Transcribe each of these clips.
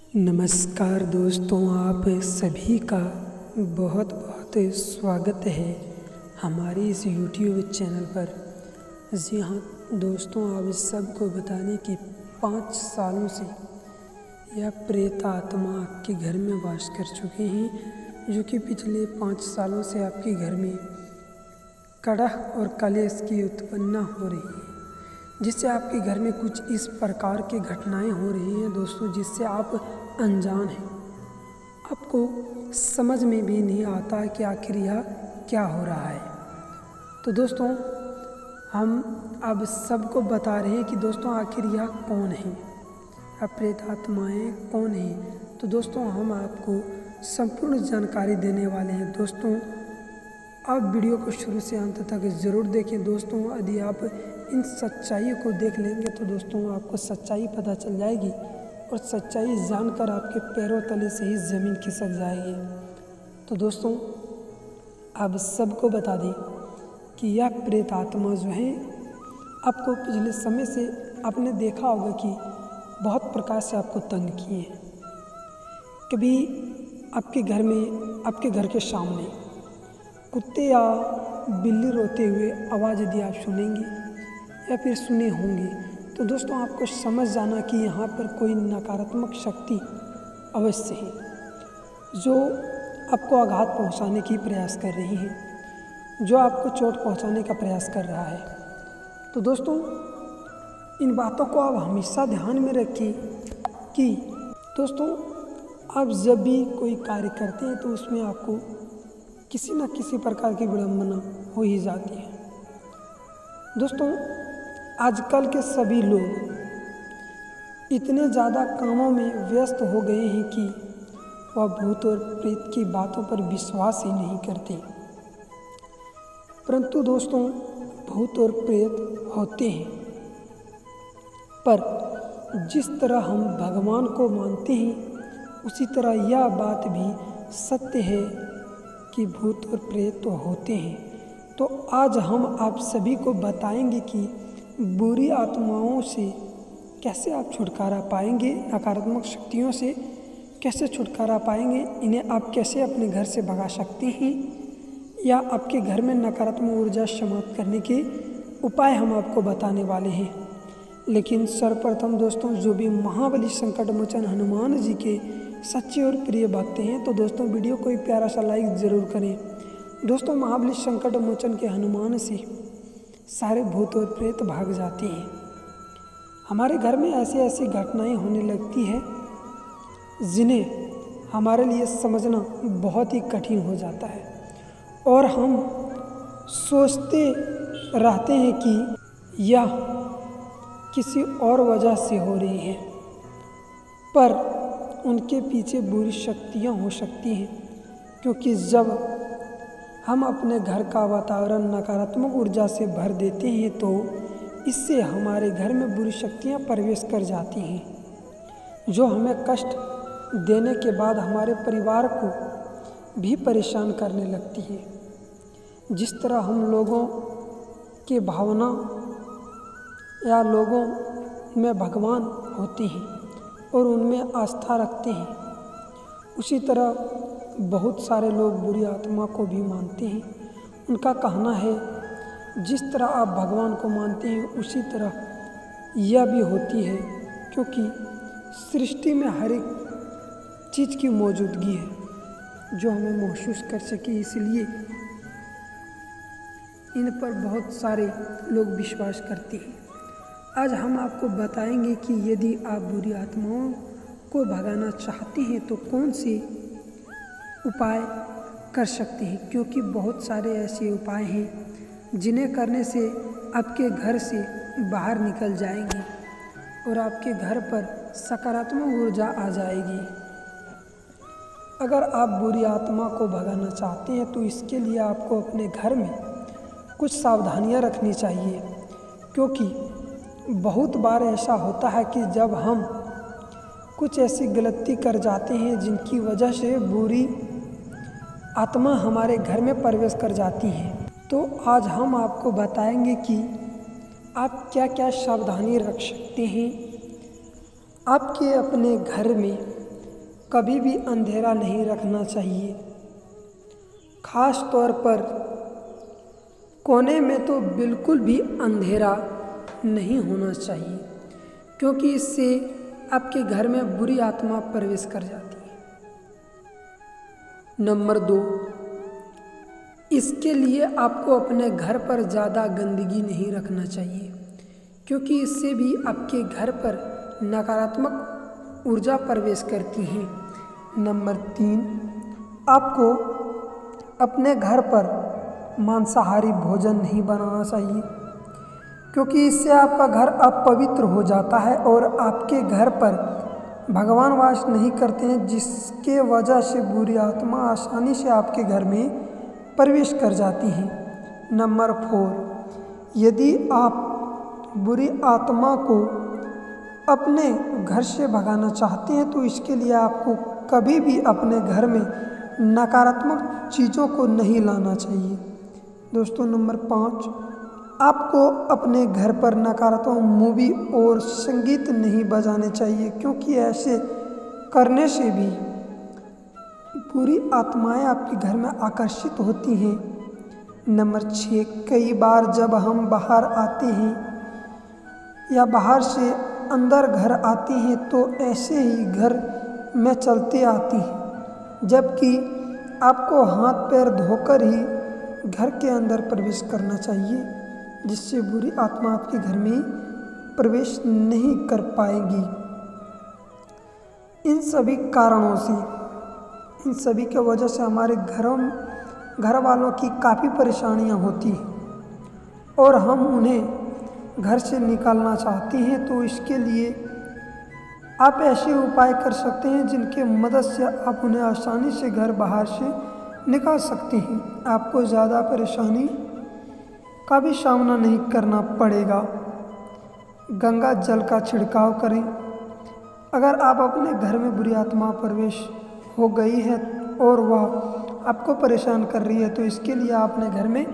नमस्कार दोस्तों, आप सभी का बहुत बहुत स्वागत है हमारे इस YouTube चैनल पर। जी हाँ दोस्तों, आप सबको बताने कि 5 सालों से यह प्रेत आत्मा आपके घर में वास कर चुके हैं, जो कि पिछले 5 सालों से आपके घर में कलह और कलेश की उत्पन्न हो रही है, जिससे आपके घर में कुछ इस प्रकार की घटनाएं हो रही हैं दोस्तों, जिससे आप अनजान हैं। आपको समझ में भी नहीं आता कि आखिर यह क्या हो रहा है। तो दोस्तों, हम अब सबको बता रहे हैं कि दोस्तों आखिर यह कौन है, यह प्रेत आत्माएँ कौन हैं। तो दोस्तों, हम आपको संपूर्ण जानकारी देने वाले हैं। दोस्तों, आप वीडियो को शुरू से अंत तक ज़रूर देखें। दोस्तों, यदि आप इन सच्चाई को देख लेंगे तो दोस्तों आपको सच्चाई पता चल जाएगी, और सच्चाई जानकर आपके पैरों तले से ही ज़मीन खिसक जाएगी। तो दोस्तों, आप सबको बता दें कि यह प्रेत आत्मा जो है, आपको पिछले समय से आपने देखा होगा कि बहुत प्रकार से आपको तंग किए हैं। कभी आपके घर में, आपके घर के सामने कुत्ते या बिल्ली रोते हुए आवाज़ यदि आप सुनेंगे या फिर सुने होंगे, तो दोस्तों आपको समझ जाना कि यहाँ पर कोई नकारात्मक शक्ति अवश्य है, जो आपको आघात पहुँचाने की प्रयास कर रही है, जो आपको चोट पहुँचाने का प्रयास कर रहा है। तो दोस्तों, इन बातों को आप हमेशा ध्यान में रखें कि दोस्तों आप जब भी कोई कार्य करते हैं तो उसमें आपको किसी न किसी प्रकार की विडंबना हो ही जाती है। दोस्तों, आजकल के सभी लोग इतने ज़्यादा कामों में व्यस्त हो गए हैं कि वह भूत और प्रेत की बातों पर विश्वास ही नहीं करते। परंतु दोस्तों, भूत और प्रेत होते हैं, पर जिस तरह हम भगवान को मानते हैं उसी तरह यह बात भी सत्य है कि भूत और प्रेत तो होते हैं। तो आज हम आप सभी को बताएंगे कि बुरी आत्माओं से कैसे आप छुटकारा पाएंगे, नकारात्मक शक्तियों से कैसे छुटकारा पाएंगे, इन्हें आप कैसे अपने घर से भगा सकते हैं, या आपके घर में नकारात्मक ऊर्जा समाप्त करने के उपाय हम आपको बताने वाले हैं। लेकिन सर्वप्रथम दोस्तों, जो भी महाबली संकट मोचन हनुमान जी के सच्चे और प्रिय भक्त हैं, तो दोस्तों वीडियो को एक प्यारा सा लाइक ज़रूर करें। दोस्तों, महाबली संकट मोचन के हनुमान से सारे भूत और प्रेत भाग जाते हैं। हमारे घर में ऐसी ऐसी घटनाएं होने लगती है जिन्हें हमारे लिए समझना बहुत ही कठिन हो जाता है, और हम सोचते रहते हैं कि यह किसी और वजह से हो रही है, पर उनके पीछे बुरी शक्तियाँ हो सकती हैं। क्योंकि जब हम अपने घर का वातावरण नकारात्मक ऊर्जा से भर देते हैं तो इससे हमारे घर में बुरी शक्तियाँ प्रवेश कर जाती हैं, जो हमें कष्ट देने के बाद हमारे परिवार को भी परेशान करने लगती है। जिस तरह हम लोगों के भावना या लोगों में भगवान होते हैं और उनमें आस्था रखते हैं, उसी तरह बहुत सारे लोग बुरी आत्मा को भी मानते हैं। उनका कहना है जिस तरह आप भगवान को मानते हैं उसी तरह यह भी होती है, क्योंकि सृष्टि में हर एक चीज़ की मौजूदगी है जो हमें महसूस कर सके, इसलिए इन पर बहुत सारे लोग विश्वास करते हैं। आज हम आपको बताएंगे कि यदि आप बुरी आत्माओं को भगाना चाहते हैं तो कौन से उपाय कर सकते हैं, क्योंकि बहुत सारे ऐसे उपाय हैं जिन्हें करने से आपके घर से बाहर निकल जाएंगे और आपके घर पर सकारात्मक ऊर्जा आ जाएगी। अगर आप बुरी आत्मा को भगाना चाहते हैं तो इसके लिए आपको अपने घर में कुछ सावधानियां रखनी चाहिए, क्योंकि बहुत बार ऐसा होता है कि जब हम कुछ ऐसी गलती कर जाते हैं जिनकी वजह से बुरी आत्मा हमारे घर में प्रवेश कर जाती हैं, तो आज हम आपको बताएंगे कि आप क्या क्या सावधानी रख सकते हैं आपके अपने घर में कभी भी अंधेरा नहीं रखना चाहिए। खास तौर पर कोने में तो बिल्कुल भी अंधेरा नहीं होना चाहिए, क्योंकि इससे आपके घर में बुरी आत्मा प्रवेश कर जाती है। नंबर 2, इसके लिए आपको अपने घर पर ज़्यादा गंदगी नहीं रखना चाहिए, क्योंकि इससे भी आपके घर पर नकारात्मक ऊर्जा प्रवेश करती है। नंबर 3, आपको अपने घर पर मांसाहारी भोजन नहीं बनाना चाहिए, क्योंकि इससे आपका घर अपवित्र हो जाता है और आपके घर पर भगवान वास नहीं करते हैं, जिसके वजह से बुरी आत्मा आसानी से आपके घर में प्रवेश कर जाती हैं। नंबर 4, यदि आप बुरी आत्मा को अपने घर से भगाना चाहते हैं तो इसके लिए आपको कभी भी अपने घर में नकारात्मक चीज़ों को नहीं लाना चाहिए। दोस्तों, नंबर 5, आपको अपने घर पर नकारात्मक मूवी और संगीत नहीं बजाने चाहिए, क्योंकि ऐसे करने से भी बुरी आत्माएं आपके घर में आकर्षित होती हैं। नंबर 6, कई बार जब हम बाहर आते हैं या बाहर से अंदर घर आते हैं तो ऐसे ही घर में चलते आती हैं, जबकि आपको हाथ पैर धोकर ही घर के अंदर प्रवेश करना चाहिए, जिससे बुरी आत्मा आपके घर में प्रवेश नहीं कर पाएगी। इन सभी कारणों से, इन सभी के वजह से हमारे घर वालों की काफ़ी परेशानियां होती हैं और हम उन्हें घर से निकालना चाहते हैं। तो इसके लिए आप ऐसे उपाय कर सकते हैं जिनके मदद से आप उन्हें आसानी से घर बाहर से निकाल सकते हैं। आपको ज़्यादा परेशानी का भी सामना नहीं करना पड़ेगा। गंगा जल का छिड़काव करें। अगर आप अपने घर में बुरी आत्मा प्रवेश हो गई है और वह आपको परेशान कर रही है तो इसके लिए आपने घर में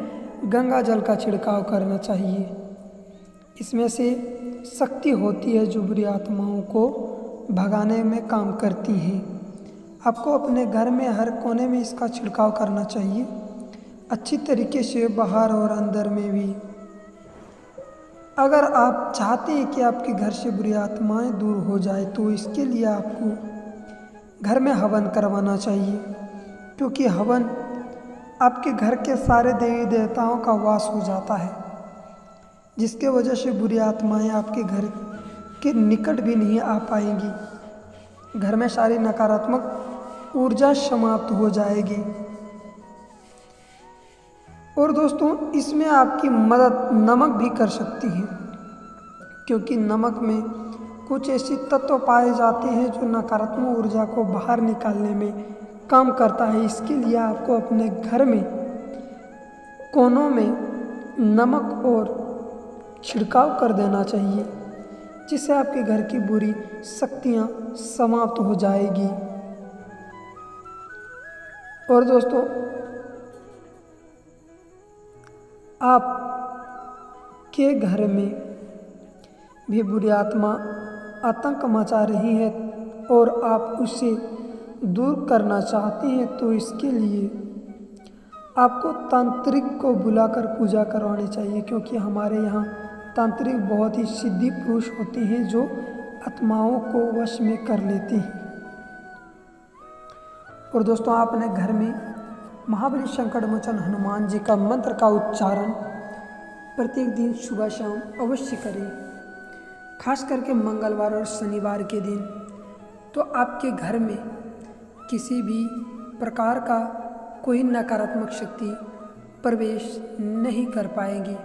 गंगा जल का छिड़काव करना चाहिए। इसमें से शक्ति होती है जो बुरी आत्माओं को भगाने में काम करती है। आपको अपने घर में हर कोने में इसका छिड़काव करना चाहिए, अच्छी तरीके से बाहर और अंदर में भी। अगर आप चाहते हैं कि आपके घर से बुरी आत्माएं दूर हो जाए तो इसके लिए आपको घर में हवन करवाना चाहिए, क्योंकि हवन आपके घर के सारे देवी देवताओं का वास हो जाता है, जिसके वजह से बुरी आत्माएं आपके घर के निकट भी नहीं आ पाएंगी। घर में सारी नकारात्मक ऊर्जा समाप्त हो जाएगी। और दोस्तों, इसमें आपकी मदद नमक भी कर सकती है, क्योंकि नमक में कुछ ऐसे तत्व पाए जाते हैं जो नकारात्मक ऊर्जा को बाहर निकालने में काम करता है। इसके लिए आपको अपने घर में कोनों में नमक और छिड़काव कर देना चाहिए, जिससे आपके घर की बुरी शक्तियाँ समाप्त हो जाएगी। और दोस्तों, आप के घर में भी बुरी आत्मा आतंक मचा रही है और आप उसे दूर करना चाहते हैं तो इसके लिए आपको तांत्रिक को बुलाकर पूजा करवानी चाहिए, क्योंकि हमारे यहाँ तांत्रिक बहुत ही सिद्धि पुरुष होते हैं जो आत्माओं को वश में कर लेते हैं। और दोस्तों, आप अपने घर में महाबली संकट मोचन हनुमान जी का मंत्र का उच्चारण प्रत्येक दिन सुबह शाम अवश्य करें, खास करके मंगलवार और शनिवार के दिन। तो आपके घर में किसी भी प्रकार का कोई नकारात्मक शक्ति प्रवेश नहीं कर पाएगी।